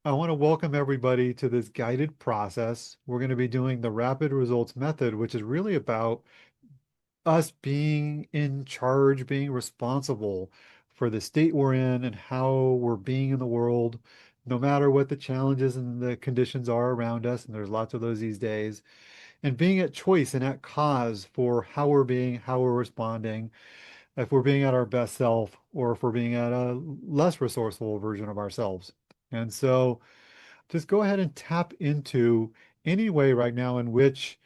I want to welcome everybody to this guided process. We're going to be doing the rapid results method, which is really about us being in charge, being responsible for the state we're in and how we're being in the world, no matter what the challenges and the conditions are around us. And there's lots of those these days. And being at choice and at cause for how we're being, how we're responding, if we're being at our best self, or if we're being at a less resourceful version of ourselves. And so, just go ahead and tap into any way right now in which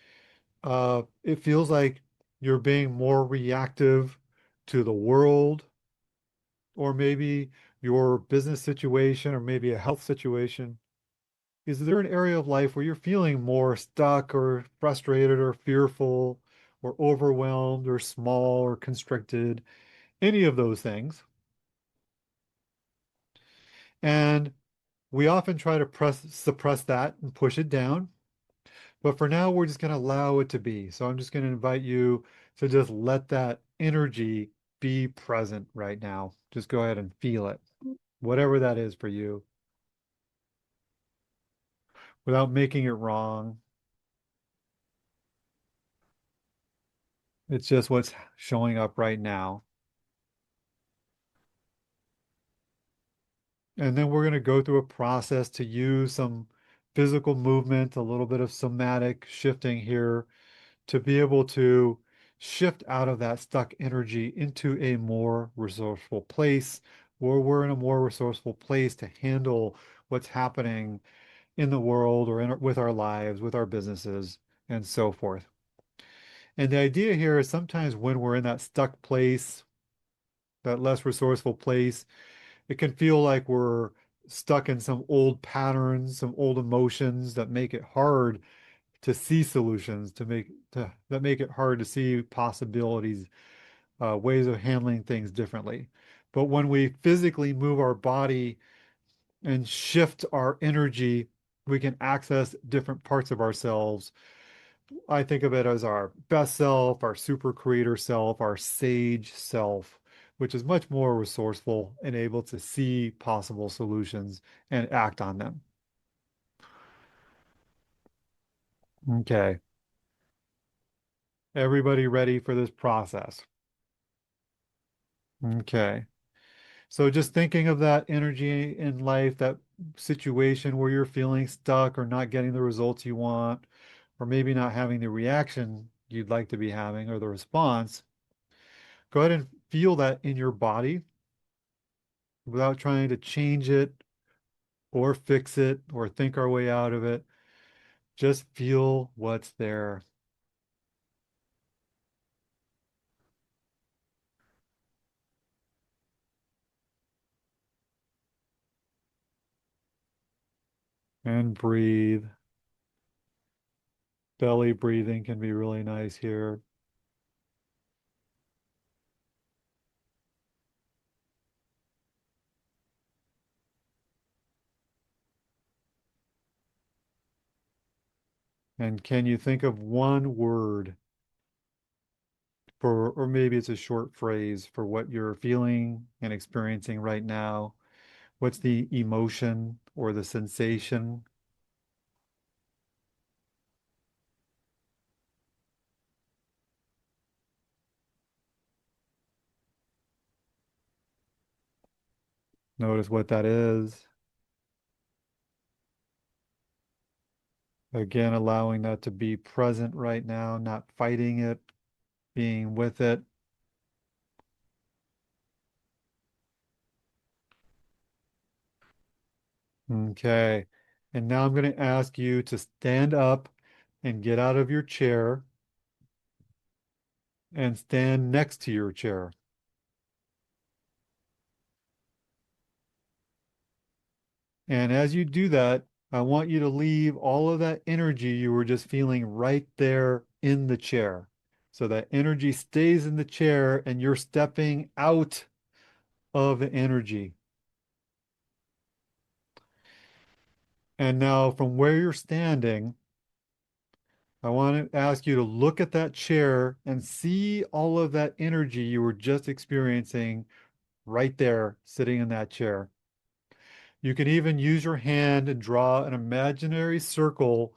it feels like you're being more reactive to the world, or maybe your business situation, or maybe a health situation. Is there an area of life where you're feeling more stuck, or frustrated, or fearful, or overwhelmed, or small, or constricted? Any of those things. And we often try to suppress that and push it down. But for now, we're just going to allow it to be. So I'm just going to invite you to just let that energy be present right now. Just go ahead and feel it, whatever that is for you, without making it wrong. It's just what's showing up right now. And then we're going to go through a process to use some physical movement, a little bit of somatic shifting here to be able to shift out of that stuck energy into a more resourceful place, where we're in a more resourceful place to handle what's happening in the world, or with our lives, with our businesses, and so forth. And the idea here is sometimes when we're in that stuck place, that less resourceful place, it can feel like we're stuck in some old patterns, some old emotions that make it hard to see solutions, that make it hard to see possibilities, ways of handling things differently. But when we physically move our body and shift our energy, we can access different parts of ourselves. I think of it as our best self, our super creator self, our sage self, which is much more resourceful and able to see possible solutions and act on them. Okay. Everybody ready for this process? Okay. So just thinking of that energy in life, that situation where you're feeling stuck or not getting the results you want, or maybe not having the reaction you'd like to be having, or the response, go ahead and feel that in your body without trying to change it or fix it or think our way out of it. Just feel what's there and breathe. Belly breathing can be really nice here. And can you think of one word for, or maybe it's a short phrase for what you're feeling and experiencing right now? What's the emotion or the sensation? Notice what that is. Again, allowing that to be present right now, not fighting it, being with it. Okay. And now I'm going to ask you to stand up and get out of your chair and stand next to your chair. And as you do that, I want you to leave all of that energy you were just feeling right there in the chair. So that energy stays in the chair and you're stepping out of the energy. And now from where you're standing, I want to ask you to look at that chair and see all of that energy you were just experiencing right there sitting in that chair. You can even use your hand and draw an imaginary circle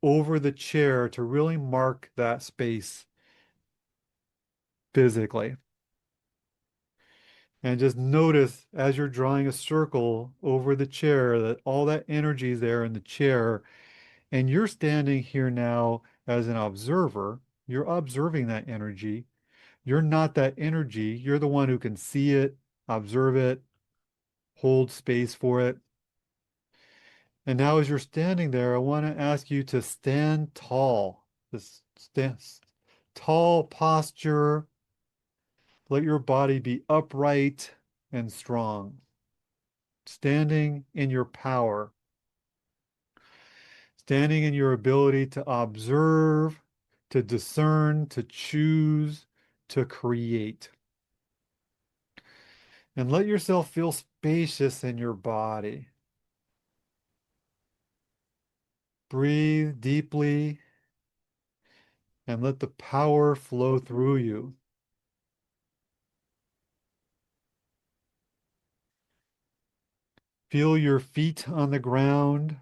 over the chair to really mark that space physically. And just notice as you're drawing a circle over the chair that all that energy is there in the chair. And you're standing here now as an observer. You're observing that energy. You're not that energy. You're the one who can see it, observe it, hold space for it. And now, as you're standing there, I want to ask you to stand tall. This stand, tall posture. Let your body be upright and strong. Standing in your power, standing in your ability to observe, to discern, to choose, to create. And let yourself feel spacious in your body. Breathe deeply and let the power flow through you. Feel your feet on the ground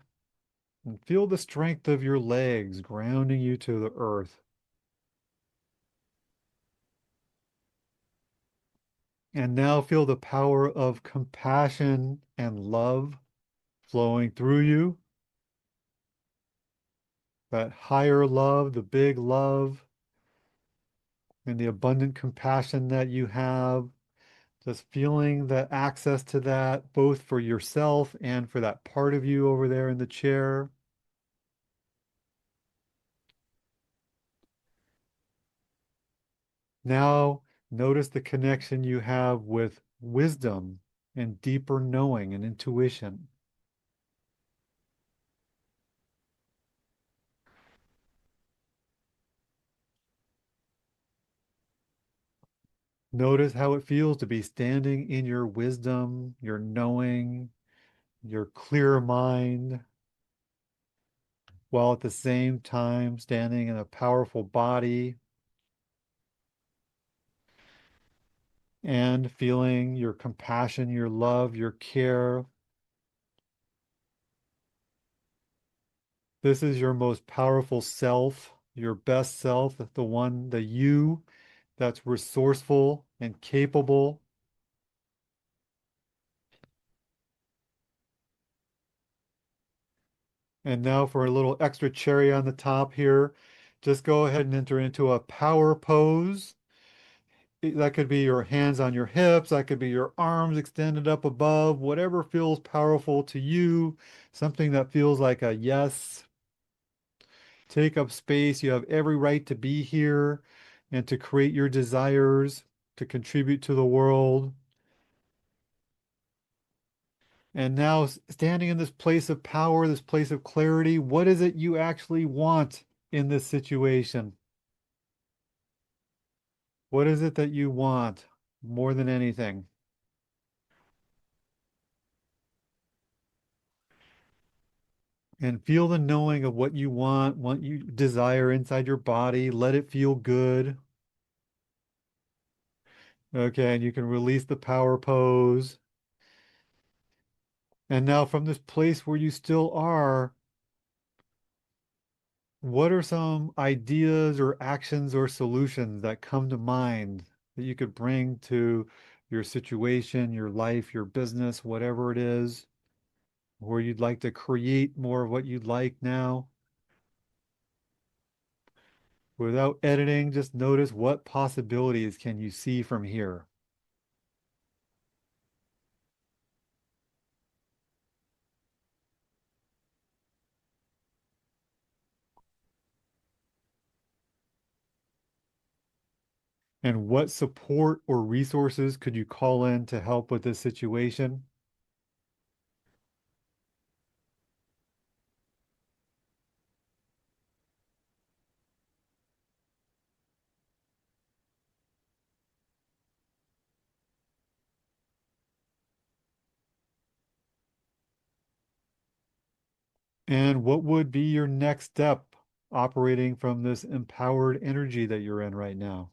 and feel the strength of your legs grounding you to the earth. And now feel the power of compassion and love flowing through you. That higher love, the big love, and the abundant compassion that you have. Just feeling the access to that, both for yourself and for that part of you over there in the chair. Now, notice the connection you have with wisdom and deeper knowing and intuition. Notice how it feels to be standing in your wisdom, your knowing, your clear mind, while at the same time standing in a powerful body and feeling your compassion, your love, your care. This is your most powerful self, your best self, the one, the you that's resourceful and capable. And now for a little extra cherry on the top here, just go ahead and enter into a power pose. That could be your hands on your hips, that could be your arms extended up above, whatever feels powerful to you, something that feels like a yes. Take up space. You have every right to be here and to create your desires, to contribute to the world. And now, standing in this place of power, this place of clarity, what is it you actually want in this situation? What is it that you want more than anything? And feel the knowing of what you want, what you desire inside your body. Let it feel good. Okay, and you can release the power pose. And now, from this place where you still are, what are some ideas or actions or solutions that come to mind that you could bring to your situation, your life, your business, whatever it is, where you'd like to create more of what you'd like now? Without editing, just notice what possibilities can you see from here. And what support or resources could you call in to help with this situation? And what would be your next step operating from this empowered energy that you're in right now?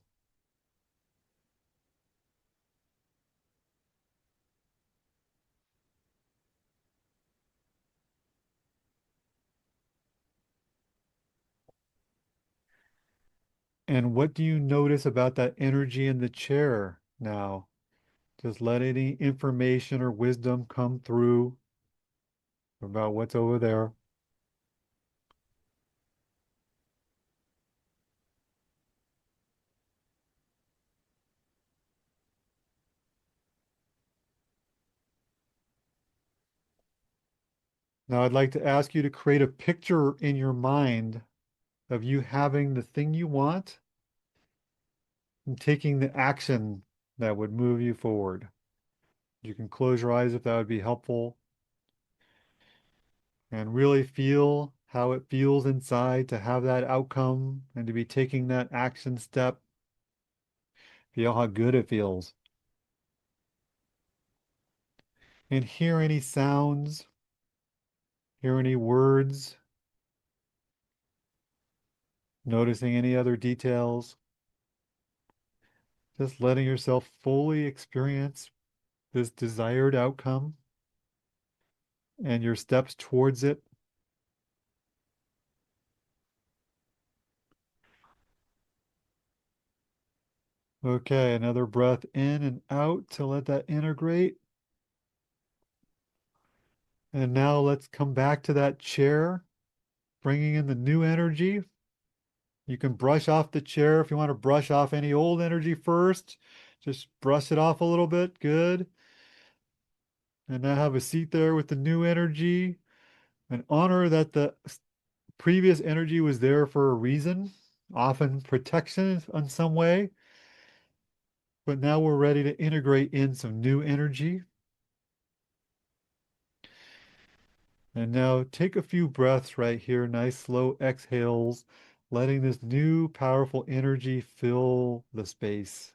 And what do you notice about that energy in the chair now? Just let any information or wisdom come through about what's over there. Now, I'd like to ask you to create a picture in your mind of you having the thing you want and taking the action that would move you forward. You can close your eyes if that would be helpful and really feel how it feels inside to have that outcome and to be taking that action step. Feel how good it feels. And hear any sounds, hear any words, noticing any other details. Just letting yourself fully experience this desired outcome and your steps towards it. Okay, another breath in and out to let that integrate. And now let's come back to that chair, bringing in the new energy. You can brush off the chair if you want to brush off any old energy first. Just brush it off a little bit. Good. And now have a seat there with the new energy and honor that the previous energy was there for a reason, often protection in some way. But now we're ready to integrate in some new energy. And now take a few breaths right here, nice slow exhales, letting this new powerful energy fill the space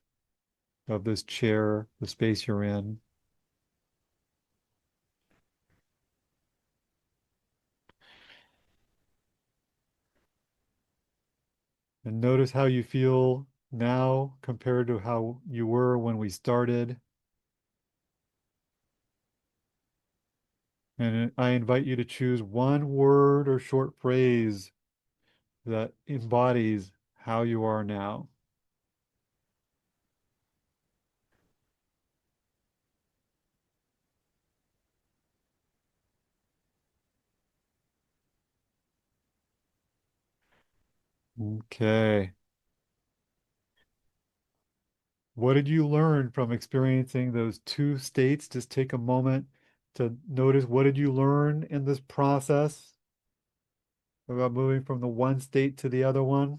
of this chair, the space you're in. And notice how you feel now compared to how you were when we started. And I invite you to choose one word or short phrase that embodies how you are now. Okay. What did you learn from experiencing those two states? Just take a moment to notice what did you learn in this process about moving from the one state to the other one?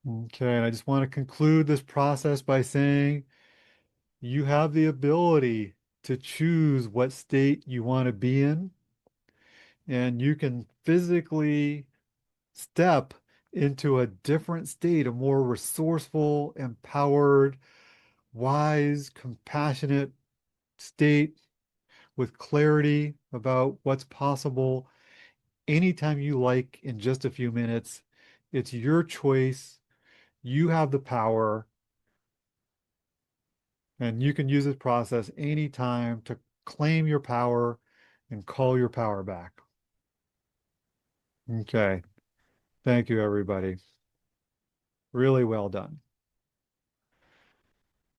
Okay, and I just want to conclude this process by saying you have the ability to choose what state you want to be in, and you can physically step into a different state, a more resourceful, empowered, wise, compassionate state with clarity about what's possible anytime you like in just a few minutes. It's your choice. You have the power, and you can use this process anytime to claim your power and call your power back. Okay. Thank you, everybody. Really well done.